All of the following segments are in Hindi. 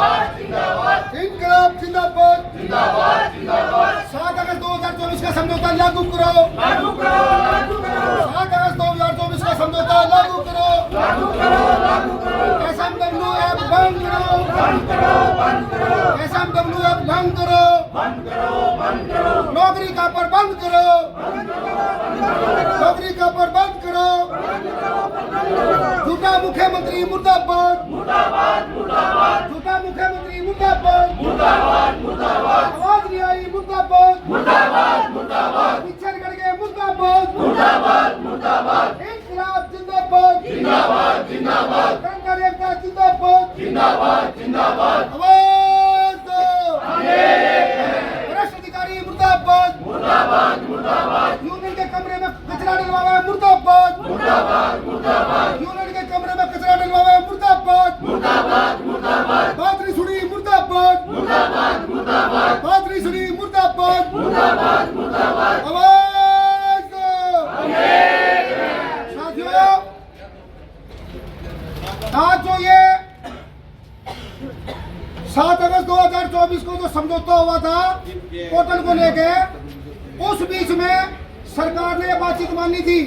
इनकलाब जिंदाबाद। 7 अगस्त 2024 का समझौता लागू करो। 7 अगस्त 2024 का समझौता लागू करो। SMWF भंग करो। SMWF भंग करो। नौकरी का प्रबंध करो। नौकरी का प्रबंध करो। झूठा मुख्यमंत्री मुर्दाबाद। झूठा मुख्यमंत्री मुर्दाबाद। आवाज नहीं आई मुर्दाबाद। पिछड़गढ़ के मुर्दाबाद। इनकलाब जिंदाबाद। कर्मचारी एकता जिंदाबाद। आवाज दो। वरिष्ठ अधिकारी मुर्दाबाद। यूनियन के कमरे में कचरा डलवाया है मुर्दाबाद। यूनियन के कमरे में कचरा डलवाया है मुर्दाबाद। बात नहीं सुनी मुर्दाबाद। बात नहीं सुनी मुर्दाबाद। आवाज दो। साथियों, आज जो ये 7 अगस्त 2024 को जो समझौता हुआ था पोर्टल को लेके, उस बीच में सरकार ने बातचीत मानी थी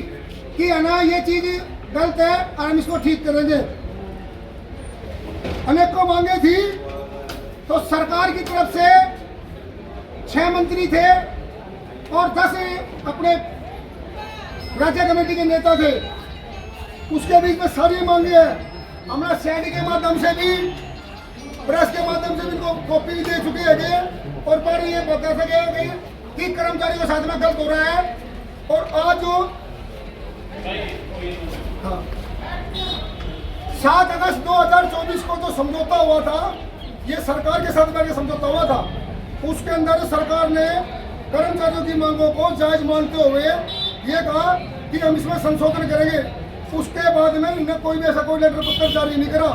कि है ना ये चीज गलत है और हम इसको ठीक करेंगे। अनेकों मांगे थी, तो सरकार की तरफ से 6 मंत्री थे और 10 अपने राज्य कमेटी के नेता थे। उसके बीच में सारी मांगे हैं। हमारा सीआईडी के माध्यम से भी, प्रेस के माध्यम से भी इनको कॉपी दे चुके हैं और पर ये बता सके कि कर्मचारी के साथ में गलत हो रहा है। और आज जो 7 अगस्त 2024 को जो समझौता हुआ था, ये सरकार के साथ में समझौता हुआ था। उसके अंदर सरकार ने कर्मचारियों की मांगों को जायज मानते हुए ये कहा कि हम इसमें संशोधन करेंगे। उसके बाद में इन्हें कोई भी ऐसा कोई लेटर पत्र जारी नहीं करा।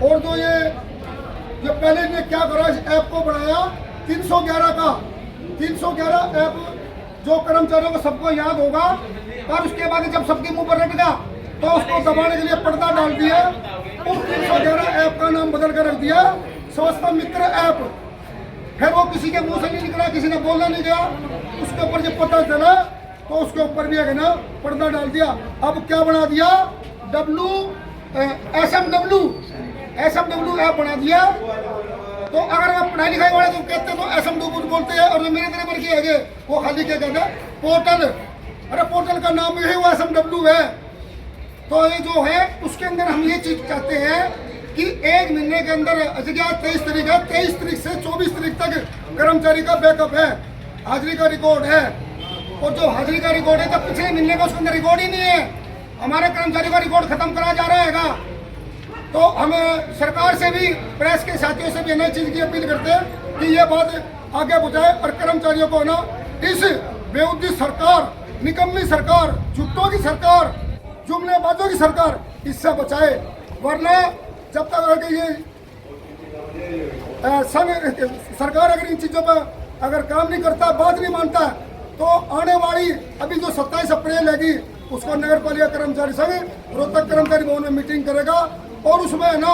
और जो ये पहले ने क्या करा, इस ऐप को बनाया 311 का 311 ऐप, जो कर्मचारियों को सबको याद होगा। और उसके बाद जब सबके मुंह पर रट गया तो उसको दबाने के लिए पर्दा डाल दिया और 311 ऐप का नाम बदल कर रख दिया स्वास्थ्य मित्र ऐप। फिर वो किसी के मुंह से नहीं निकला, किसी ने बोलना नहीं गया। उसके ऊपर जब पता चला तो उसके ऊपर भी है ना पर्दा डाल दिया। अब क्या बना दिया, SMW ऐप बना दिया। तो अगर आप पढ़ाई लिखाई वाले तो कहते हैं तो SMW बोलते हैं, और जो मेरे तरह के है वो खाली क्या कहते हैं पोर्टल। अरे पोर्टल का नाम ही वो SMW है। तो ये जो है उसके अंदर हम ये चीज चाहते हैं कि 1 महीने के अंदर, आज 23 तारीख है, 23 तारीख से 24 तारीख तक कर्मचारी का बैकअप है, हाजिरी का रिकॉर्ड है। और जो हाजिरी का रिकॉर्ड है तो पिछले महीने का उसके अंदर रिकॉर्ड ही नहीं है। हमारे कर्मचारी का रिकॉर्ड खत्म करा जा रहा है। तो हम सरकार से भी, प्रेस के साथियों से भी नई चीज की अपील करते हैं कि ये बात आगे बढ़ाए और कर्मचारियों को ना इस बेउद्दी सरकार, निकम्मी सरकार, झूठों की सरकार, जुमलेबाजों की सरकार, इससे बचाए। वरना जब तक ये सरकार अगर इन चीजों पर अगर काम नहीं करता, बात नहीं मानता, तो आने वाली अभी जो 27 अप्रैल लगी उसको नगर पालिका कर्मचारी संघ रोहतक कर्मचारी भवन में मीटिंग करेगा और उसमें ना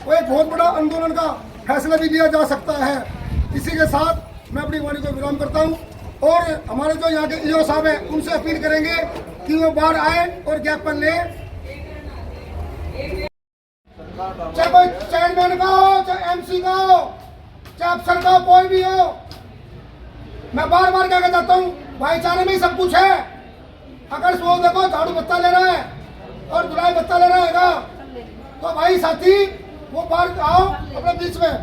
वो एक बहुत बड़ा आंदोलन का फैसला भी लिया जा सकता है। इसी के साथ मैं अपनी वाणी को विराम करता हूँ और हमारे जो यहाँ के ईओ साहब हैं उनसे अपील करेंगे कि वो बाहर आए और ज्ञापन ले। चाहे कोई चेयरमैन का हो, चाहे MC का हो, चाहे अफसर का हो, कोई भी हो, मैं बार बार क्या कहता हूँ, भाईचारे में ही सब कुछ है। अगर वो देखो झाड़ू बत्ता ले रहा है और धुलाई बत्ता ले रहा है तो भाई साथी वो बाहर आओ अपने बीच में।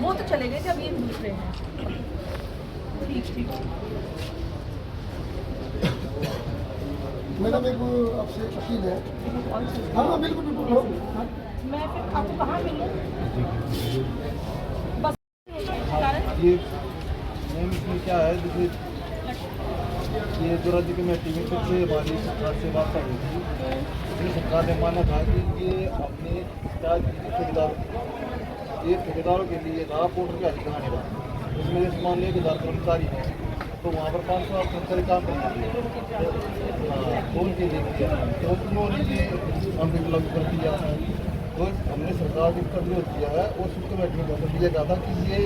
वो तो चले गए थे, अब ये पूछ रहे हैं। ठीक। मैडम एक आपसे अपील है। हाँ बिल्कुल। मैं फिर आपको कहाँ मिलूँ? बस ये इसमें क्या है, देखिए ये जो राज्य कमेटी में फिर से हमारी सरकार से बात कर रही थी। सरकार ने माना था कि ये अपने ठेकेदारों के लिए रहा पोर्टल के अधिकारी रहा, इसमें मान लिया कि 1000 कर्मचारी हैं तो वहाँ पर 500 कर्मचारी काम करते थे। तो उनके लिए किया, तो उन्होंने ये हमें लागू कर दिया। तो हमने सरकार को कर दिया है और उसको बैठने का दिया गया था कि ये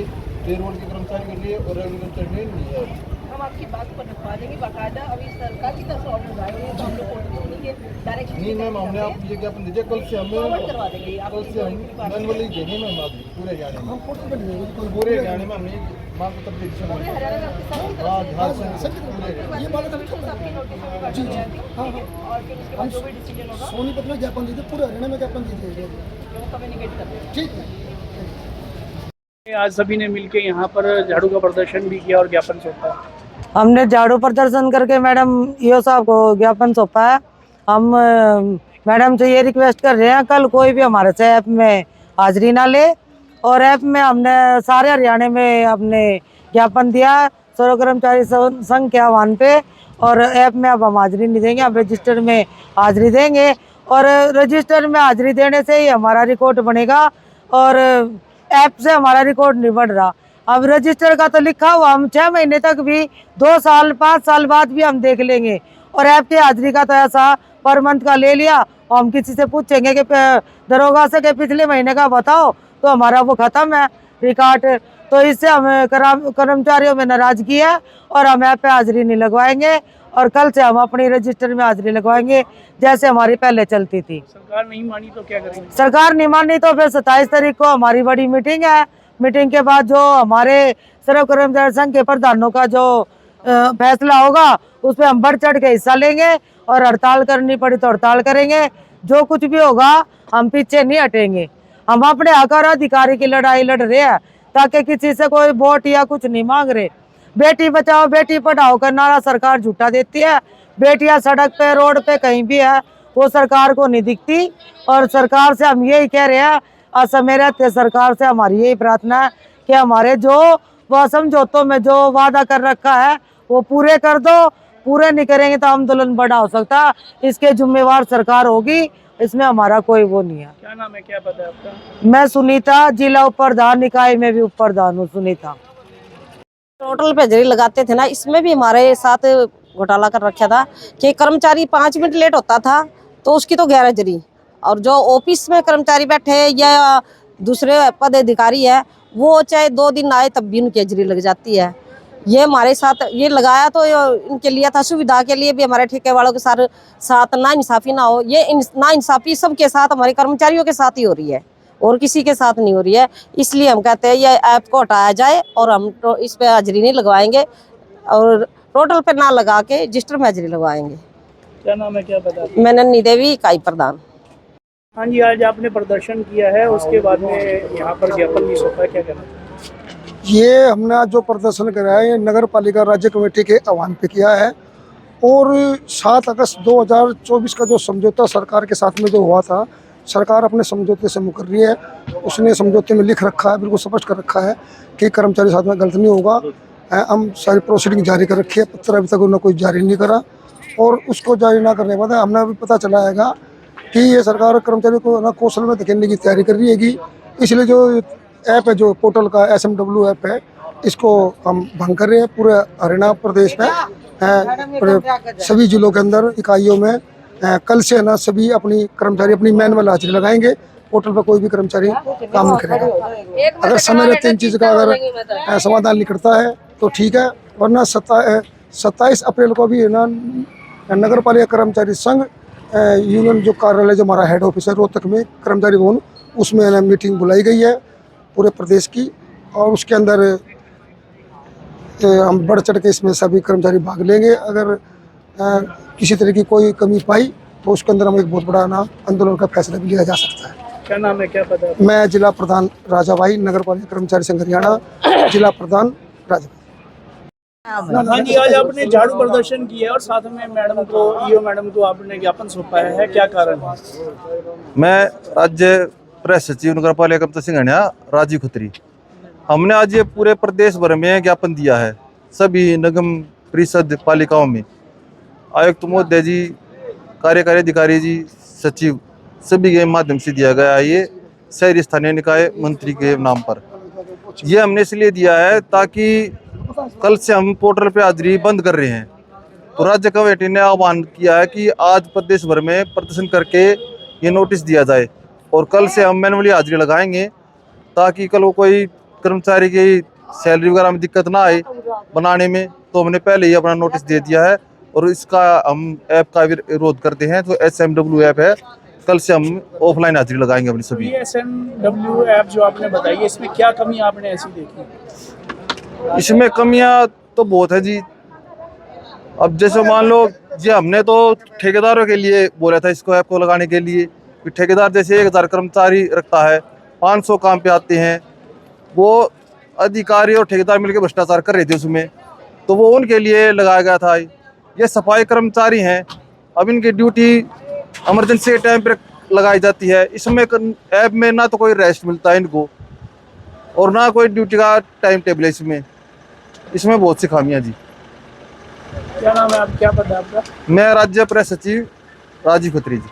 पेरोल के कर्मचारी के लिए और रेगुलर कर्मचारी के लिए नहीं है। हम आपकी बात पर रखवा देंगे बाकायदा। अभी सरकार की तरफ से ऑर्डर आए हैं तो हम लोग उन्हीं के डायरेक्शन नहीं मैम, हमने आप ये ज्ञापन दीजिए, कल से हमें करवा देंगे। कल से हम मैनुअली देंगे मैम, आप पूरे हरियाणा में, हम पोर्टल पर नहीं पूरे हरियाणा में हमने मांग पत्र दे दिया। पूरे हरियाणा में आपके साथ हाँ हाँ सर, ये बात आपकी नोटिस में बात की जाती है। हाँ हाँ और फिर उसके बाद जो भी डिसीजन होगा सोनीपत में ज्ञापन दीजिए, पूरे हरियाणा में ज्ञापन दीजिए। वो कम्युनिकेट कर देंगे। ठीक है। आज सभी ने मिलकर यहाँ पर झाड़ू का प्रदर्शन भी किया और ज्ञापन सौंपा। हमने झाड़ू प्रदर्शन करके मैडम ईओ साहब को ज्ञापन सौंपा है। हम मैडम से ये रिक्वेस्ट कर रहे हैं कल कोई भी हमारे से ऐप में हाजिरी ना ले, और ऐप में हमने सारे हरियाणा में अपने ज्ञापन दिया सर्व कर्मचारी संघ के आह्वान पे, और ऐप में अब हम हाजिरी नहीं देंगे, हम रजिस्टर में हाजिरी देंगे, और रजिस्टर में हाजिरी देने से ही हमारा रिकॉर्ड बनेगा, और ऐप से हमारा रिकॉर्ड नहीं बढ़ रहा। अब रजिस्टर का तो लिखा हुआ, हम 6 महीने तक भी, 2 साल 5 साल बाद भी हम देख लेंगे, और ऐप की हाजिरी का तो ऐसा पर मंथ का ले लिया, और हम किसी से पूछेंगे कि दरोगा से कि पिछले महीने का बताओ, तो हमारा वो खत्म है रिकॉर्ड। तो इससे हमें कर्मचारियों में नाराजगी है, और हम ऐप पे हाजिरी नहीं लगवाएंगे, और कल से हम अपनी रजिस्टर में हाजिरी लगवाएंगे जैसे हमारी पहले चलती थी। सरकार नहीं मानी तो क्या करेंगे? सरकार नहीं मानी तो फिर 27 तारीख को हमारी बड़ी मीटिंग है। मीटिंग के बाद जो हमारे सर्व कर्मचारी संघ के प्रधानों का जो फैसला होगा उस पर हम बढ़ चढ़ के हिस्सा लेंगे, और हड़ताल करनी पड़ी तो हड़ताल करेंगे। जो कुछ भी होगा हम पीछे नहीं हटेंगे। हम अपने हक और अधिकारी की लड़ाई लड़ रहे हैं, ताकि किसी से कोई वोट या कुछ नहीं मांग रहे। बेटी बचाओ बेटी पढ़ाओ का नारा सरकार झूठा देती है, बेटियां सड़क पे रोड पे कहीं भी है वो सरकार को नहीं दिखती, और सरकार से हम यही कह रहे हैं, असमय रहते सरकार से हमारी यही प्रार्थना है कि हमारे जो वह समझौतों में जो वादा कर रखा है वो पूरे कर दो। पूरे नहीं करेंगे तो आंदोलन बड़ा हो सकता है, इसके जिम्मेवार सरकार होगी, इसमें हमारा कोई वो नहीं है। क्या नाम है, क्या पता है आपका? मैं सुनीता, जिला उप प्रधान, इकाई में भी उप प्रधान हूँ सुनीता। टोटल पे हाजिरी लगाते थे ना, इसमें भी हमारे साथ घोटाला कर रखा था कि कर्मचारी 5 मिनट लेट होता था तो उसकी तो गैर हाजिरी, और जो ऑफिस में कर्मचारी बैठे या दूसरे पदाधिकारी है वो चाहे 2 दिन आए तब भी उनकी हाजिरी लग जाती है। ये हमारे साथ ये लगाया तो इनके लिए था, सुविधा के लिए भी हमारे ठेके वालों के साथ ना इंसाफी ना हो। ये ना इंसाफी सबके साथ, हमारे कर्मचारियों के साथ ही हो रही है और किसी के साथ नहीं हो रही है। इसलिए हम कहते हैं ये ऐप को हटाया जाए, और हम तो इस पे हाजिरी नहीं लगवाएंगे, और टोटल पे ना लगा के रजिस्टर में हाजिरी लगवाएंगे। क्या नाम है, क्या पता है? मैं नन्नी देवी, इकाई प्रधान। हाँ जी, आज आपने प्रदर्शन किया है, उसके बाद में यहाँ पर ज्ञापन भी सौंपा है, क्या कहना? ये हमने आज जो प्रदर्शन कराया है ये नगर पालिका राज्य कमेटी के आह्वान पे किया है, और 7 अगस्त 2024 का जो समझौता सरकार के साथ में जो हुआ था, सरकार अपने समझौते से मुकर रही है। उसने समझौते में लिख रखा है, बिल्कुल स्पष्ट कर रखा है कि कर्मचारी साथ में गलत नहीं होगा। हम सारी प्रोसीडिंग जारी कर रखी है, पत्र अभी तक उन्होंने कोई जारी नहीं करा, और उसको जारी ना करने के बाद हमें अभी पता चला है कि ये सरकार कर्मचारी को ना कौशल में धकेलने की तैयारी कर रही है। इसलिए जो ऐप है, जो पोर्टल का SMW ऐप है, इसको हम भंग कर रहे हैं पूरे हरियाणा प्रदेश में, पूरे सभी जिलों के अंदर इकाइयों में। कल से ना सभी अपनी कर्मचारी अपनी मैनुअल हाजिरी लगाएंगे, पोर्टल पर कोई भी कर्मचारी काम नहीं करेगा। अगर समय रहते इन चीज़ का अगर समाधान निकलता है तो ठीक है, वरना 27 अप्रैल को भी ना नगर पालिका कर्मचारी संघ यूनियन जो कार्यालय जो हमारा हेड ऑफिस है रोहतक में कर्मचारी भवन, उसमें ना मीटिंग बुलाई गई है पूरे प्रदेश की, और उसके अंदर हम बढ़ चढ़ के इसमें सभी कर्मचारी भाग लेंगे। अगर किसी तरह की कोई कमी पाई तो उसके अंदर हम एक बहुत बड़ा ना आंदोलन का फैसला भी लिया जा सकता है। क्या नाम है, क्या पता है? मैं जिला प्रधान राजाभाई, नगर पालिका कर्मचारी संघ हरियाणा, जिला प्रधान राजाभाई। हाँ जी, आज आपने झाड़ू प्रदर्शन किया है और साथ में मैडम को, ईओ मैडम को आपने ज्ञापन सौंपा है, क्या कारण है? मैं राज्य प्रेस सचिव नगर पालिका कर्मचारी संघ हरियाणा राजीव खत्री, हमने आज ये पूरे प्रदेश भर में ज्ञापन दिया है सभी निगम परिषद पालिकाओं में। आयुक्त महोदय जी, कार्यकारी अधिकारी जी, सचिव सभी के माध्यम से दिया गया है। ये शहरी स्थानीय निकाय मंत्री के नाम पर ये हमने इसलिए दिया है ताकि कल से हम पोर्टल पे हाजिरी बंद कर रहे हैं। तो राज्य कमेटी ने आह्वान किया है कि आज प्रदेश भर में प्रदर्शन करके ये नोटिस दिया जाए और कल से हम मैनुअली हाजिरी लगाएंगे ताकि कल को कोई कर्मचारी की सैलरी वगैरह में दिक्कत ना आए बनाने में। तो हमने पहले ही अपना नोटिस दे दिया है और इसका हम ऐप का विरोध करते हैं। तो SMW ऐप है, कल से हम ऑफलाइन हाजिरी लगाएंगे अपनी सभी। ये SMW ऐप जो आपने बताई है, इसमें क्या कमी आपने ऐसी देखी? इसमें कमियां तो बहुत है जी। अब जैसे मान लो जी, हमने तो ठेकेदारों के लिए बोला था इसको ऐप को लगाने के लिए। ठेकेदार जैसे 1000 कर्मचारी रखता है, 500 काम पे आते हैं, वो अधिकारी और ठेकेदार मिलकर भ्रष्टाचार कर रहे थे उसमें, तो वो उनके लिए लगाया गया था। ये सफाई कर्मचारी हैं, अब इनकी ड्यूटी इमरजेंसी के टाइम पर लगाई जाती है। इसमें ऐप में ना तो कोई रेस्ट मिलता है इनको और ना कोई ड्यूटी का टाइम टेबल है इसमें बहुत सी खामियां जी। क्या नाम है आप, क्या पद है आपका? मैं राज्य प्रेस सचिव राजीव खत्री जी।